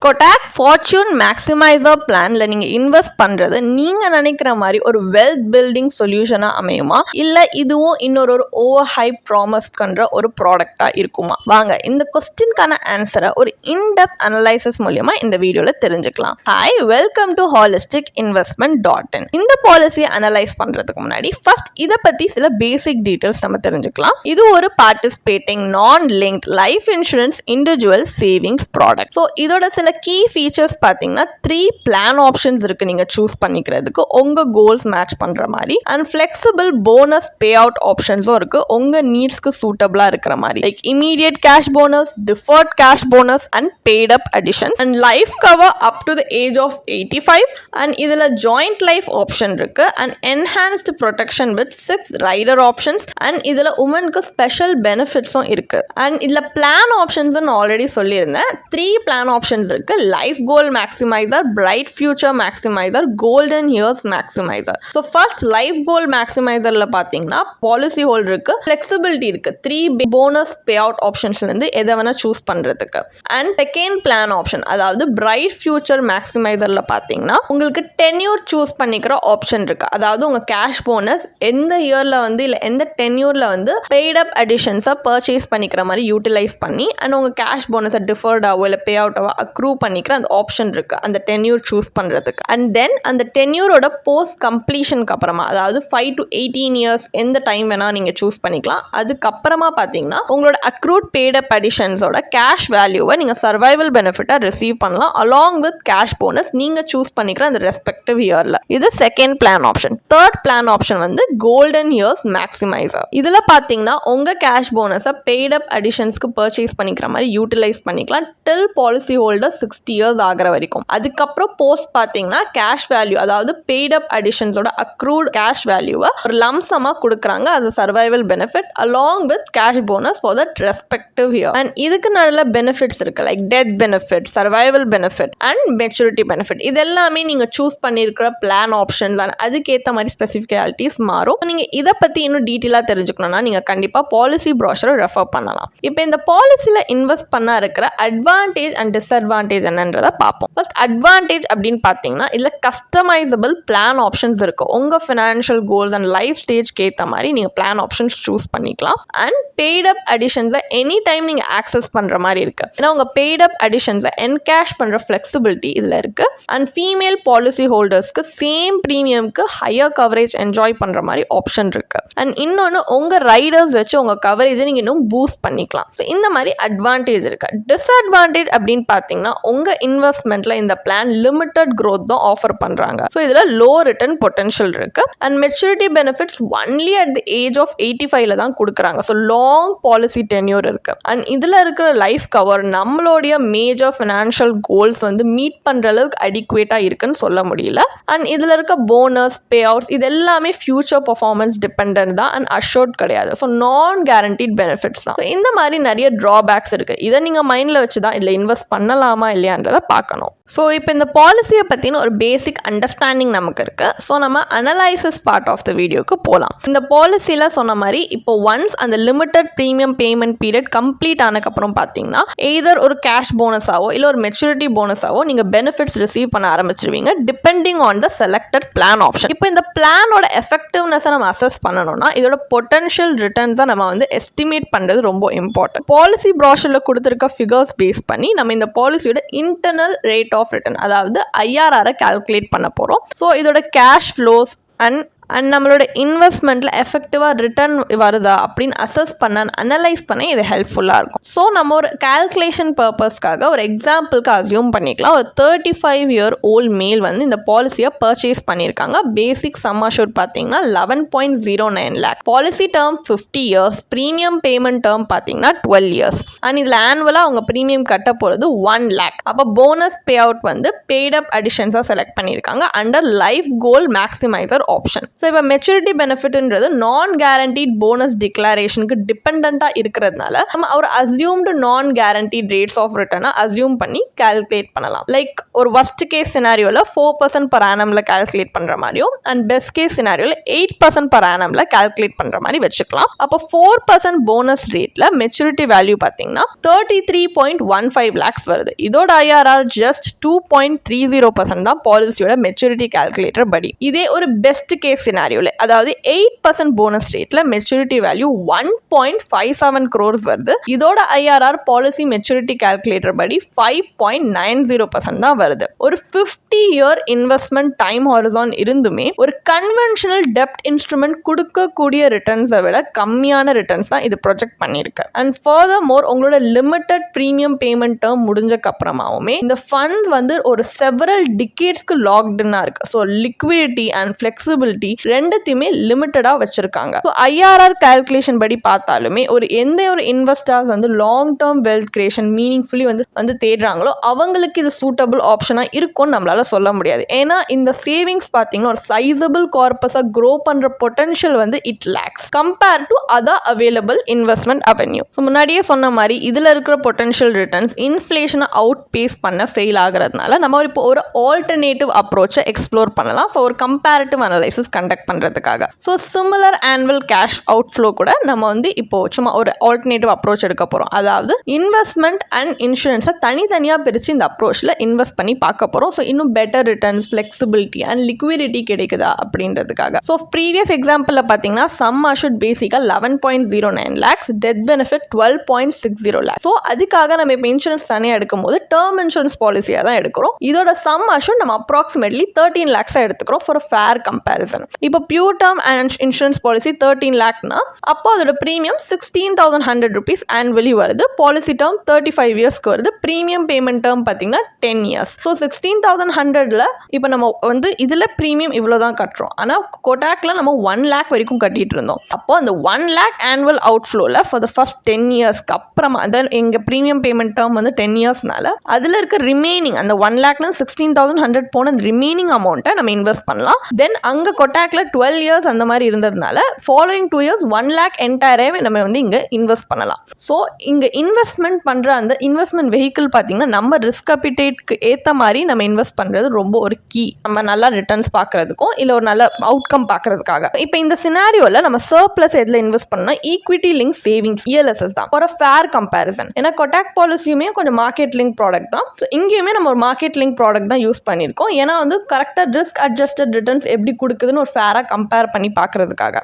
Kotak Fortune Maximizer பிளான்ல நீங்க invest பண்றது நீங்க நினைக்கிற மாதிரி ஒரு வெல்த் பில்டிங் சொல்யூஷனா அமையுமா இல்ல இதுவும் இன்னொரு ஓவர் ஹைப் ப்ராமிஸ் பண்ற ஒரு ப்ராடக்டா இருக்குமா? வாங்க இந்த கொஸ்டின்கான ஆன்சரை ஒரு இன்டெப்த் அனலைசிஸ் மூலமா இந்த வீடியோல தெரிஞ்சுக்கலாம். Hi, welcome to holisticinvestment.in. இந்த பாலிசியை அனலைஸ் பண்றதுக்கு முன்னாடி ஃபர்ஸ்ட் இதை பத்தி சில பேசிக் டீடைல்ஸ் நம்ம தெரிஞ்சுக்கலாம். இது ஒரு பார்ட்டிசிபேட்டிங் நான் linked life insurance individual savings product. So இதோட சில கீ ஃபீச்சர்ஸ் பார்த்தீங்கன்னா 3 பிளான் ஆப்ஷன்ஸ் இருக்கு நீங்க சூஸ் பண்ணிக்கிறதுக்கு உங்க கோல்ஸ் மேட்ச் பண்ற மாதிரி. And flexible bonus pay out ஆப்ஷன்ஸும் இருக்கு உங்க நீட்ஸ்க்கு சூட்டபிளா இருக்கிற மாதிரி. Like immediate cash bonus, deferred cash bonus and paid up addition and life cover up to the age of 85. And இதுல ஜாயிண்ட் லைஃப் ஆப்ஷன் இருக்கு and enhanced protection with 6 rider options and இதுல உமனுக்கு ஸ்பெஷல் பெனிஃபிட்ஸும் இருக்கு. And இதுல plan options already சொல்லியிருந்தேன். 3 plan options இருக்கு. Life goal maximizer, bright future maximizer, golden years maximizer. So first life goal மேக்ஸிமைசர்ல பார்த்தீங்கன்னா பாலிசி ஹோல்டருக்கு ஃபிளெக்சிபிலிட்டி இருக்கு 3 போனஸ் பே அவுட் ஆப்ஷன்ஸ்ல இருந்து எதை வேணா சூஸ் பண்றதுக்கு. அண்ட் செகண்ட் பிளான் ஆப்ஷன் அதாவது பிரைட் ஃபியூச்சர் மேக்ஸிமைசர்ல பார்த்தீங்கன்னா உங்களுக்கு டென்யூர் சூஸ் பண்ணிக்கிற ஆப்ஷன் இருக்கு. அதாவது உங்க கேஷ் போனஸ் எந்த இயர்ல வந்து இல்லை எந்த டென்யூர்ல வந்து பெய்ட் அப் அடிஷன்ஸை பர்ச்சேஸ் பண்ணிக்கிற மாதிரி யூட்டிலைஸ் பண்ணி அண்ட் உங்க கேஷ் போனஸை டிஃபர்டாவோ இல்லை பே அவுட்டாவோ அக்ரூ பண்ணிக்கிற அந்த ஆப்ஷன் இருக்கு அந்த டென்யூர் சூஸ் பண்றதுக்கு. அண்ட் தென் அந்த டென்யூரோட போஸ்ட் கம்ப்ளீஷனுக்கு அப்புறமா அதாவது 5 to 18 இயர்ஸ் எந்த டைம் வேணா நீங்க சூஸ் பண்ணிக்கலாம். அதுக்கப்புறமா பார்த்தீங்கன்னா உங்களோட அக்ரூட் பெய்ட் அப் அடிஷன்ஸோட கேஷ் வேல்யூவை நீங்க சர்வைவல் பெனிஃபிட்டா ரிசீவ் பண்ணலாம் அலாங் வித் கேஷ் போனஸ் நீங்க சூஸ் பண்ணிக்கிற அந்த ரெஸ்பெக்டிவ் இயர்ல. இது second plan option. Third plan option வந்து கோல்டன் இயர்ஸ் மேக்ஸிமைசர். இதுல பாத்தீங்கன்னா உங்க கேஷ் போனஸை பெய்ட் அப் அடிஷன்ஸ்க்கு பர்ச்சேஸ் பண்ணிக்கிற மாதிரி யூட்டிலைஸ் பண்ணிக்கலாம் டில் பாலிசி ஹோல்டர் 60 இயர்ஸ் ஆகிற வரைக்கும். அதுக்கப்புறம் போஸ்ட் பார்த்தீங்கன்னா கேஷ் வேல்யூ அதாவது பெய்ட் அப் அடிஷன்ஸோட அக்ரூட் கேஷ் வேல்யூவை ஒரு லம்சமா கொடுக்குறாங்க அது survival benefit along with cash bonus for that respective year. And இதுக்கு நல்ல பெனிஃபிட்ஸ் இருக்கு like death benefit, survival benefit and maturity benefit. இது எல்லாமே நீங்க சூஸ் பண்ணியிருக்கிற பிளான் ஆப்ஷன் தான். அதுக்கேற்ற மாதிரி ஸ்பெசிஃபிகாலிட்டிஸ் மாறும். நீங்க இதை பத்தி இன்னும் டீட்டெயிலாக தெரிஞ்சுக்கணும்னா நீங்க கண்டிப்பா பாலிசி ப்ரோஷரை ரெஃபர் பண்ணலாம். இப்போ இந்த பாலிசியில் இன்வெஸ்ட் பண்ண இருக்கிற அட்வான்டேஜ் அண்ட் டிஸ்அட்வான்டேஜ் என்னன்றதை பார்ப்போம். ஃபர்ஸ்ட் அட்வான்டேஜ் அப்படின்னு பார்த்தீங்கன்னா இதில் கஸ்டமைசபிள் பிளான் ஆப்ஷன்ஸ் இருக்கு. உங்கள் ஃபினான்ஷியல் கோல்ஸ் அண்ட் லைஃப் ஸ்டேஜ்க்கு ஏற்ற மாதிரி நீங்கள் பிளான் ஆப்ஷன்ஸ் சூஸ் பண்ணிக்கலாம். அண்ட் பெய்ட் அப் அடிஷன்ஸை எனி டைம் நீங்கள் ஆக்சஸ் பண்ணுற மாதிரி இருக்கு. ஏன்னா உங்கள் பெய்ட் அப் அடிஷன்ஸை என்கேஷ் பண்ணுற ஃப்ளெக்சிபிலிட்டி இதில் இருக்கு. அண்ட் ஃபீமேல் பாலிசி ஹோல்டர்ஸ்க்கு சேம் ப்ரீமியம்க்கு ஹையர் கவரேஜ் என்ஜாய் பண்ணுற மாதிரி ஆப்ஷன் இருக்கு. அண்ட் இன்னொன்று உங்கள் ரைடர்ஸ் வச்சு உங்கள் கவரேஜை நீங்கள் இன்னும் பூஸ்ட் பண்ணிக்கலாம். ஸோ இந்த மாதிரி அட்வான்டேஜ் இருக்கு. டிஸ்அட்வான்டேஜ் அப்படின்னு பார்த்தீங்கன்னா உங்க இன்வெஸ்ட்மெண்ட்ல இந்த பிளான் லிமிட்டட் growth தான் ஆஃபர் பண்றாங்க. ஸோ இதுல லோ ரிட்டர்ன் பொட்டன்ஷியல் இருக்கு. And maturity benefits only at the age of 85ல தான் கொடுக்குறாங்க. ஸோ லாங் பாலிசி டென்யூர் இருக்கு. அண்ட் இதுல இருக்கிற லைஃப் கவர் நம்மளுடைய மேஜர் ஃபினான்ஷியல் கோல்ஸ் வந்து மீட் பண்ற அளவுக்கு அடிக்குவேட்டா இருக்குன்னு சொல்ல முடியல. அண்ட் இதுல இருக்க போனஸ் பே அவுட்ஸ் இது எல்லாமே ஃபியூச்சர் பர்ஃபார்மன்ஸ் டிபெண்டன்ட் தான் அண்ட் அஷோர்ட் கிடையாது. ஸோ நான் கேரண்டீட் பெனிஃபிட்ஸ் தான். இந்த மாதிரி நிறைய டிராபேக்ஸ் இருக்கு. இதை நீங்க மைண்ட்ல வச்சு தான் இதில் இன்வெஸ்ட் பண்ணலாமா இல்லையான்றதை பார்க்கணும். ஸோ இப்போ இந்த பாலிசியை பற்றின ஒரு பேசிக் அண்டர்ஸ்டாண்டிங் நமக்கு இருக்குது. ஸோ நம்ம அனலைசிஸ் பார்ட் ஆஃப் த வீடியோக்கு போகலாம். இந்த பாலிசியில் சொன்ன மாதிரி இப்போ ஒன்ஸ் அந்த limited premium payment period complete ஆனதுக்கப்புறம் பார்த்தீங்கன்னா எய்தர் ஒரு கேஷ் போனஸாவோ இல்லை ஒரு மெச்சூரிட்டி போனஸாவோ நீங்கள் பெனிஃபிட்ஸ் ரிசீவ் பண்ண ஆரம்பிச்சிருவீங்க depending on the selected plan option. இப்போ இந்த பிளானோட எஃபெக்டிவ்னஸை நம்ம அசஸ் பண்ணணும்னா இதோட பொட்டன்ஷியல் ரிட்டர்ன்ஸை நம்ம வந்து எஸ்டிமேட் பண்ணுறது ரொம்ப இம்பார்ட்டன்ட். பாலிசி ப்ராஷரில் கொடுத்துருக்க ஃபிகர்ஸ் பேஸ் பண்ணி நம்ம இந்த பாலிசியோட இன்டர்னல் ரேட் ஆஃப் ரிட்டர்ன் அதாவது IRR கால்குலேட் பண்ண போறோம். ஸோ இதோட கேஷ் ஃப்ளோஸ் அண்ட் நம்மளோட இன்வெஸ்ட்மெண்ட்டில் எஃபெக்டிவாக ரிட்டர்ன் வருதா அப்படின்னு அசஸ் பண்ண அனலைஸ் பண்ண இது ஹெல்ப்ஃபுல்லாக இருக்கும். ஸோ நம்ம ஒரு கால்குலேஷன் பர்பஸ்க்காக ஒரு எக்ஸாம்பிளுக்கு அசியூம் பண்ணிக்கலாம். ஒரு 35 year old மேல் வந்து இந்த பாலிசியை பர்ச்சேஸ் பண்ணியிருக்காங்க. பேசிக் சம் அஷ்யூர்ட் பார்த்தீங்கன்னா 11.09 lakh. Policy term 50 years. Premium payment term பார்த்தீங்கன்னா 12 years. அண்ட் இதில் ஆனுவலாக அவங்க ப்ரீமியம் கட்ட போகிறது 1 lakh. அப்போ போனஸ் பே அவுட் வந்து பெய்ட் அப் அடிஷன்ஸாக செலக்ட் பண்ணியிருக்காங்க under life goal maximizer option. So இப்போ மெச்சூரிட்டி பெனிஃபிட்ன்றது நான் கேரண்டீட் போனஸ் டிக்ளரேஷனுக்கு டிபெண்ட்டாக இருக்கிறதுனால நம்ம ஒரு assumed non guaranteed rates of ரிட்டர்னை அசியூம் பண்ணி கால்குலேட் பண்ணலாம். லைக் ஒரு worst கேஸ் சினாரியோவில் 4% per annumல கால்குலேட் பண்ணுற மாதிரியும் அண்ட் பெஸ்ட் கேஸ் சினாரியோவில் 8% per annumல கால்குலேட் பண்ணுற மாதிரி வச்சுக்கலாம். அப்போ 4% போனஸ் ரேட்டில் மெச்சூரிட்டி வேல்யூ பார்த்தீங்கன்னா 33.15 lakhs வருது. இதோட IRR ஜஸ்ட் 2.30% தான் பாலிசியோட மெச்சூரிட்டி கால்குலேட்டர் படி. இதே ஒரு பெஸ்ட் கேஸ் சினாரியோவில் அதாவது 8% போனஸ் ரேட்டில் மெச்சூரிட்டி வேல்யூ 1.57 crores வருது. இதோட IRR பாலிசி மெச்சூரிட்டி கால்குலேட்டர் படி 5.90% தான் வருது. ஒரு 50-year இன்வெஸ்ட்மெண்ட் டைம் ஹாரிசான் இருந்துமே ஒரு கன்வென்ஷனல் டெப்ட் இன்ஸ்ட்ருமெண்ட் கொடுக்கக்கூடிய ரிட்டர்ன்ஸை விட கம்மியான ரிட்டர்ன்ஸ் தான் இது ப்ரொஜெக்ட் பண்ணியிருக்கு. அண்ட் ஃபர்தர் மோர் உங்களோட லிமிட்டட் ப்ரீமியம் பேமெண்ட் டேர்ம் முடிஞ்சக்கு அப்புறமாவுமே இந்த ஃபண்ட் வந்து ஒரு செவரல் டிகேட்ஸ்க்கு லாக்டுன்னா இருக்கு. ஸோ லிக்விடிட்டி அண்ட் ஃபிளெக்சிபிலிட்டி ரெண்டுத்தையுமே லிமிட்டடாக வச்சிருக்காங்க. ஸோ IRR கால்குலேஷன் படி பார்த்தாலுமே எந்த ஒரு இன்வெஸ்டர்ஸ் வந்து லாங் டேர்ம் வெல்த் கிரியேஷன் மீனிங்ஃபுல்லி வந்து தேடுறாங்களோ அவங்களுக்கு இது சூட்டபிள் ஆப்ஷனாக இருக்கும்னு நம்மளால சொல்ல முடியாது. ஏன்னா இந்த சேவிங்ஸ் பார்த்தீங்கன்னா ஒரு சைசபிள் கார்பஸாக க்ரோ பண்ணுற பொட்டன்ஷியல் வந்து it lakhs compare to other available investment avenue. So முன்னாடியே சொன்ன மாதிரி இதில் இருக்கிற பொட்டன்ஷியல் ரிட்டர்ன்ஸ் இன்ஃப்ளேஷனை அவுட் பேஸ் பண்ண ஃபெயில் ஆகிறதுனால நம்ம இப்போ ஒரு ஆல்டர்னேட்டிவ் அப்ரோச்சை எக்ஸ்ப்ளோர் பண்ணலாம். ஸோ ஒரு கம்பேரிட்டிவ் அனலைசிஸ் கண்டக்ட் பண்ணுறதுக்காக. So similar annual cash out flow கூட நம்ம வந்து இப்போ சும்மா ஒரு ஆல்டர்னேட்டிவ் அப்ரோச் எடுக்க போகிறோம். அதாவது இன்வெஸ்ட்மெண்ட் அண்ட் இன்சூரன்ஸை தனித்தனியாக பிரித்து இந்த அப்ரோச்சில் இன்வெஸ்ட் பண்ணி பார்க்க போகிறோம். ஸோ இன்னும் better returns, flexibility and liquidity கிடைக்குதா அப்படின்றதுக்காக. ஸோ ப்ரீவியஸ் எக்ஸாம்பிளில் பார்த்தீங்கன்னா சம் அஷூர்ட் பேசிக்காக 11.09 lakhs, death benefit 12.60 lakhs. So அதுக்காக நம்ம இப்போ இன்சூரன்ஸ் தனியாக எடுக்கும் போது டேர்ம் இன்சூரன்ஸ் பாலிசியாக தான் எடுக்கிறோம். இதோட சம் அஷூர்ட் நம்ம அப்ராக்சிமேட்லி 13 lakhs எடுத்துக்கிறோம் ஃபார் ஃபேர் கம்பேரிசன். இப்போ pure term and insurance policy 13 lakhsனா அப்போ அதோட ப்ரீமியம் 16,100 rupees ஆனுவலி வருது. பாலிசி டேர்ம் 35 yearsக்கு வருது. ப்ரீமியம் பேமெண்ட் டேர்ம் பார்த்தீங்கன்னா 10 years. ஸோ 16,100ல இப்போ நம்ம வந்து இதில் ப்ரீமியம் இவ்வளோ தான் கட்டுறோம். ஆனால் கோட்டாக்ல நம்ம 1 lakh வரைக்கும் கட்டிட்டு இருந்தோம். அப்போ அந்த 1 lakh ஆனுவல் அவுட் ஃப்ளோவில் ஃபார் த ஃபர்ஸ்ட் 10 yearsக்கு அப்புறமா அதான் எங்கள் ப்ரீமியம் பேமெண்ட் டேர்ம் வந்து 10 yearsனால அதில் இருக்க ரிமைனிங் அந்த 1 lakhல 16,100 போன ரிமைனிங் அமௌண்ட்டை நம்ம இன்வெஸ்ட் பண்ணலாம். தென் அங்கே கொட்டாக்ல 12 years அந்த மாதிரி இருந்ததுனால ஃபாலோயிங் 2 years 1 lakh என்டையராகவே நம்ம வந்து இங்கே இன்வெஸ்ட் பண்ணலாம். ஸோ இங்கே இன்வெஸ்ட்மெண்ட் பண்ணுற அந்த இன்வெஸ்ட்மெண்ட் வெஹிக்கிள் பார்த்தீங்கன்னா நம்ம ரிஸ்க் அப்பிடேட்க்கு ஏற்ற மாதிரி நம்ம இன்வெஸ்ட் பண்ணுறது ரொம்ப ஒரு கீ. நம்ம நல்லா ரிட்டர்ன்ஸ் பார்க்குறதுக்கும் இல்லை ஒரு நல்ல அவுட்கம் பார்க்குறதுக்காக. இப்போ இந்த சினாரியோவில் நம்ம சர்ப்ளஸ் எதில் இன்வெஸ்ட் பண்ணால் ஈக்விட்டி லிங்க் சேவிங்ஸ் ELSS தான் ஃபார் ஃபேர் கம்பேரிசன். ஏன்னா கொட்டாக் பாலிசியுமே கொஞ்சம் மார்க்கெட் லிங்க் ப்ராடக்ட் தான். ஸோ இங்கேயுமே நம்ம ஒரு மார்க்கெட் லிங்க் ப்ராடக்ட் தான் யூஸ் பண்ணியிருக்கோம். ஏன்னா வந்து கரெக்டாக ரிஸ்க் அட்ஜஸ்டட் ரிட்டர்ன்ஸ் எப்படி கொடுக்குதுன்னு ஒரு ஃபேராக கம்பேர் பண்ணி பார்க்குறதுக்காக.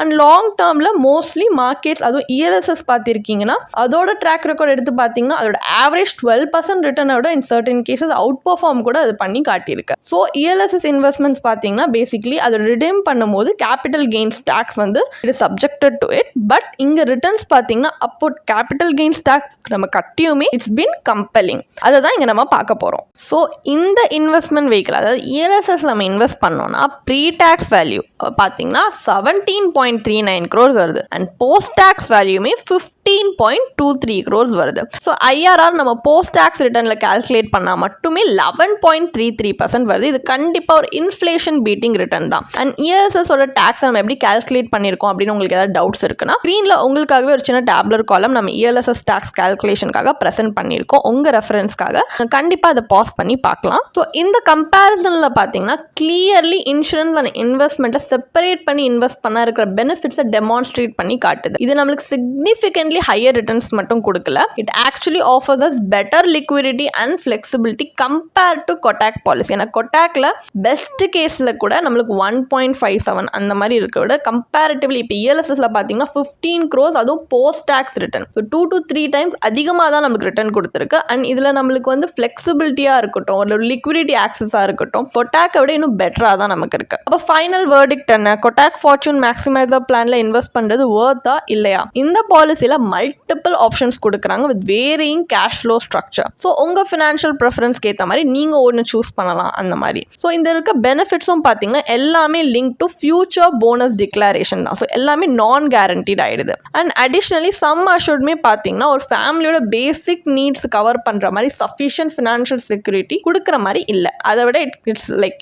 அண்ட் லாங் டேர்மில் மோஸ்ட்லி மார்க்கெட்ஸ் அதுவும் ELSS பார்த்துருக்கீங்கன்னா அதோட ட்ராக் ரெக்கார்ட் எடுத்து பார்த்தீங்கன்னா அதோட ஆவரேஜ் 12% ரிட்டர்னை விட in certain cases out perform கூட அது பண்ணி காட்டியிருக்கு. ஸோ ELSS இன்வெஸ்ட்மெண்ட்ஸ் பார்த்தீங்கன்னா பேசிக்லி அதை ரிடீம் பண்ணும்போது கேபிட்டல் கெயின்ஸ் டேக்ஸ் வந்து it subjected to it. But இங்கே ரிட்டர்ன்ஸ் பார்த்தீங்கன்னா அப்போ கேபிட்டல் கெயின்ஸ் டேக்ஸ் நம்ம கட்டியுமே இட்ஸ் பின் கம்பெலிங். அதை தான் இங்கே நம்ம பார்க்க போகிறோம். ஸோ இந்த இன்வெஸ்ட்மெண்ட் வெஹிக்கிள் அதாவது ELSS நம்ம இன்வெஸ்ட் பண்ணோம்னா ப்ரீ டேக்ஸ் வேல்யூ பார்த்தீங்கன்னா 17.39 crores வருது. அண்ட் போஸ்ட் டேக்ஸ் வேல்யூமே 15.23 crores வருது. ஸோ IRR நம்ம போஸ்ட் டேக்ஸ் ரிட்டர்னில் கால்குலேட் பண்ணால் மட்டுமே 11.33% வருது. இது கண்டிப்பாக ஒரு இன்ஃப்ளேஷன் பீட்டிங் ரிட்டர்ன் தான். அண்ட் ELSSோட டேக்ஸ் நம்ம எப்படி கால்குலேட் பண்ணியிருக்கோம் அப்படின்னு உங்களுக்கு ஏதாவது டவுட்ஸ் இருக்குன்னா ஸ்க்ரீனில் உங்களுக்காகவே ஒரு சின்ன டேப்லர் காலம் நம்ம ELSS டேக்ஸ் கால்குலேஷனுக்காக ப்ரெசென்ட் பண்ணியிருக்கோம். உங்கள் ரெஃபரன்ஸ்க்காக கண்டிப்பாக அதை பாஸ் பண்ணி பார்க்கலாம். ஸோ இந்த கம்பேரிசனில் பார்த்தீங்கன்னா கிளியர்லி இன்சூரன்ஸ் அண்ட் இன்வெஸ்ட்மெண்ட்டை செப்பரேட் பண்ணி இன்வெஸ்ட் பண்ண இருக்கிற பெனிஃபிட்ஸை டெமான்ஸ்ட்ரேட் பண்ணி காட்டுது. இது நம்மளுக்கு சிக்னிஃபிகன்ட்லி ஹையர் ரிட்டர்ன்ஸ் மட்டும் கொடுக்கல. It actually offers as better liquidity and flexibility compare to Kotak policy. ஏன்னா கொட்டாக்ல பெஸ்ட் கேஸில் கூட நம்மளுக்கு 1.57 அந்த மாதிரி இருக்க விட கம்பேரிட்டிவ்லி இப்போ ELSSல பார்த்தீங்கன்னா 15 crores அதுவும் post tax return. So 2 to 3 times அதிகமாக தான் நமக்கு ரிட்டர்ன் கொடுத்துருக்கு. அண்ட் இதில் நம்மளுக்கு வந்து ஃபிளெக்சிபிலிட்டியாக இருக்கட்டும் ஒரு லிக்விடிட்டி ஆக்சஸாக இருக்கட்டும் கொட்டாக்கை விட இன்னும் பெட்டராக தான் நமக்கு இருக்கு. அப்போ ஃபைனல் வேர்டிக்ட் என்ன? கொட்டாக் ஃபார்ச்சூன் மேக்ஸிமைசர் பிளான்ல இன்வெஸ்ட் பண்ணுறது வர்த்தா இல்லையா? இந்த பாலிசியில் மல்டிபிள் ஆப்ஷன்ஸ் கொடுக்குறாங்க with varying cash flow structure. So உங்கள் ஃபினான்ஷியல் ப்ரிஃபரன்ஸ்க்கு ஏற்ற மாதிரி நீங்கள் ஒன்று சூஸ் பண்ணலாம் அந்த மாதிரி. ஸோ இந்த இருக்க பெனிஃபிட்ஸும் பார்த்தீங்கன்னா எல்லாமே link to future bonus declaration தான். ஸோ எல்லாமே நான் கேரண்டீட் ஆகிடுது. அண்ட் அடிஷ்னலி சம் அஷூர்டுமே பார்த்தீங்கன்னா ஒரு ஃபேமிலியோட பேசிக் நீட்ஸ் கவர் பண்ணுற மாதிரி சஃபிஷியன்ட் ஃபினான்ஷியல் செக்யூரிட்டி கொடுக்குற மாதிரி இல்லை. அதை விட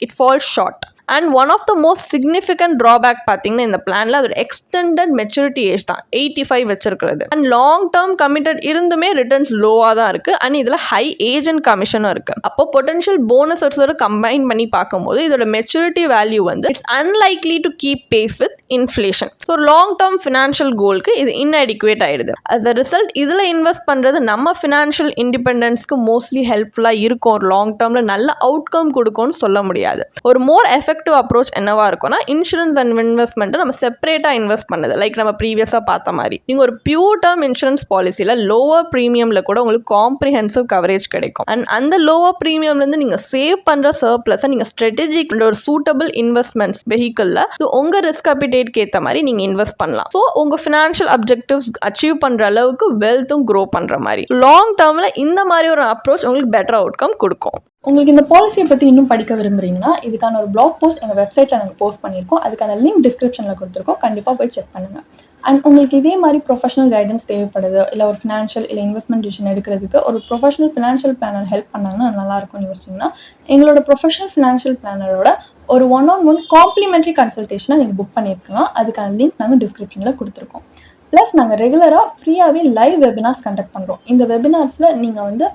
it falls short. And one of the most significant drawback பார்த்தீங்கன்னா இந்த பிளான்ல அதோட எக்ஸ்டெண்டட் மெச்சூரிட்டி ஏஜ் தான் 85 வச்சிருக்கிறது. அண்ட் லாங் டேர்ம் கமிட்டட் இருந்துமே ரிட்டர்ன்ஸ் லோவாக தான் இருக்கு. அண்ட் இதில் ஹை ஏஜென்ட் கமிஷனும் இருக்கு. அப்போ பொட்டன்ஷியல் போனஸோட கம்பைன் பண்ணி பார்க்கும்போது இதோட மெச்சூரிட்டி வேல்யூ வந்து it's unlikely to keep pace with inflation. So long term financial கோலுக்கு இது இன்அடிக்குவேட் ஆயிடுது. அஸ் அ ரிசல்ட் இதில் இன்வெஸ்ட் பண்ணுறது நம்ம ஃபினான்ஷியல் இண்டிபெண்டன்ஸ்க்கு மோஸ்ட்லி ஹெல்ப்ஃபுல்லாக இருக்கும். ஒரு லாங் டேர்மில் நல்ல அவுட்கம் கொடுக்கும்னு சொல்ல முடியாது. ஒரு மோர் எஃபெக்டிவ் அப்ரோச் என்னவா இருக்கும்னா இன்சூரன்ஸ் அண்ட் இன்வெஸ்ட்மெண்ட்டை நம்ம செப்பரேட்டாக இன்வெஸ்ட் பண்ணது. லைக் நம்ம ப்ரீவியஸாக பார்த்த மாதிரி நீங்கள் ஒரு பியூர் டேர்ம் இன்சூரன்ஸ் பாலிசியில் லோவர் ப்ரீமியமில் கூட உங்களுக்கு காம்ப்ரிஹென்சிவ் கவரேஜ் கிடைக்கும். அண்ட் அந்த லோவர் ப்ரீமியம்லேருந்து நீங்கள் சேவ் பண்ணுற சர்ப்ளஸை நீங்கள் ஸ்ட்ராட்டஜிக் ஒரு சூட்டபிள் இன்வெஸ்ட்மெண்ட்ஸ் வெஹிக்கிளில் உங்கள் ரிஸ்க் அப்பிடேட்க்கு ஏற்ற மாதிரி நீங்கள் இன்வெஸ்ட் பண்ணலாம். ஸோ உங்கள் ஃபினான்ஷியல் அப்ஜெக்டிவ்ஸ் அச்சீவ் பண்ணுற அளவுக்கு வெல்த்தும் க்ரோ பண்ணுற மாதிரி லாங் டேர்மில் இந்த மாதிரி ஒரு அப்ரோச் உங்களுக்கு பெட்டர் அவுட்கம் கொடுக்கும். உங்களுக்கு இந்த பாலிசியை பற்றி இன்னும் படிக்க விரும்புகிறீங்கன்னா இதுக்கான ஒரு பிளாக் போஸ்ட் எங்கள் வெப்சைட்டில் நாங்கள் போஸ்ட் பண்ணியிருக்கோம். அதுக்கான லிங்க் டிஸ்கிரிப்ஷனில் கொடுத்துருக்கோம். கண்டிப்பாக போய் செக் பண்ணுங்கள். அண்ட் உங்களுக்கு இதே மாதிரி ப்ரொஃபஷனல் கைடன்ஸ் தேவைப்படுது, இல்லை ஒரு ஃபினான்ஷியல் இல்லை இன்வெஸ்ட்மெண்ட் டிசிஷன் எடுக்கிறதுக்கு ஒரு ப்ரொஃபஷனல் ஃபினான்ஷியல் பிளானர் ஹெல்ப் பண்ணாங்கன்னா நல்லாயிருக்கும்னு யோசிச்சிங்கன்னா எங்களோட ப்ரொஃபஷனல் ஃபினான்ஷியல் பிளானரோட ஒரு 1-on-1 காம்ப்ளிமெண்ட்ரி கன்சல்டேஷனை நீங்கள் புக் பண்ணியிருக்கலாம். அதுக்கான லிங்க் நாங்கள் டிஸ்கிரிப்ஷனில் கொடுத்துருக்கோம். ப்ளஸ் நாங்கள் ரெகுலராக ஃப்ரீயாகவே லைவ் வெபினார்ஸ் கண்டக்ட் பண்ணுறோம். இந்த வெபினார்ஸில் நீங்கள் வந்து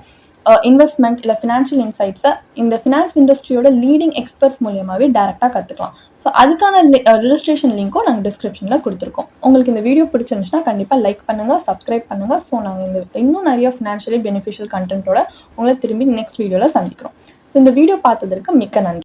இன்வெஸ்ட்மெண்ட் இல்லை ஃபினான்ஷியல் இன்சைட்ஸை இந்த ஃபினான்ஸ் இண்டஸ்ட்ரியோட லீடிங் எக்ஸ்பர்ட்ஸ் மூலியமாகவே டேரெக்டாக கற்றுக்கலாம். ஸோ அதுக்கான ரெஜிஸ்ட்ரேஷன் லிங்க்கும் நாங்கள் டிஸ்கிரிப்ஷனில் கொடுத்துருக்கோம். உங்களுக்கு இந்த வீடியோ பிடிச்சிருந்துச்சுன்னா கண்டிப்பாக லைக் பண்ணுங்கள், சப்ஸ்கிரைப் பண்ணுங்கள். ஸோ நாங்கள் இன்னும் நிறைய ஃபினான்ஷியலி பெனிஃபிஷியல் கண்டென்ட்டோட உங்களை திரும்பி நெக்ஸ்ட் வீடியோவில் சந்திக்கிறோம். ஸோ இந்த வீடியோ பார்த்ததற்கு மிக்க நன்றி.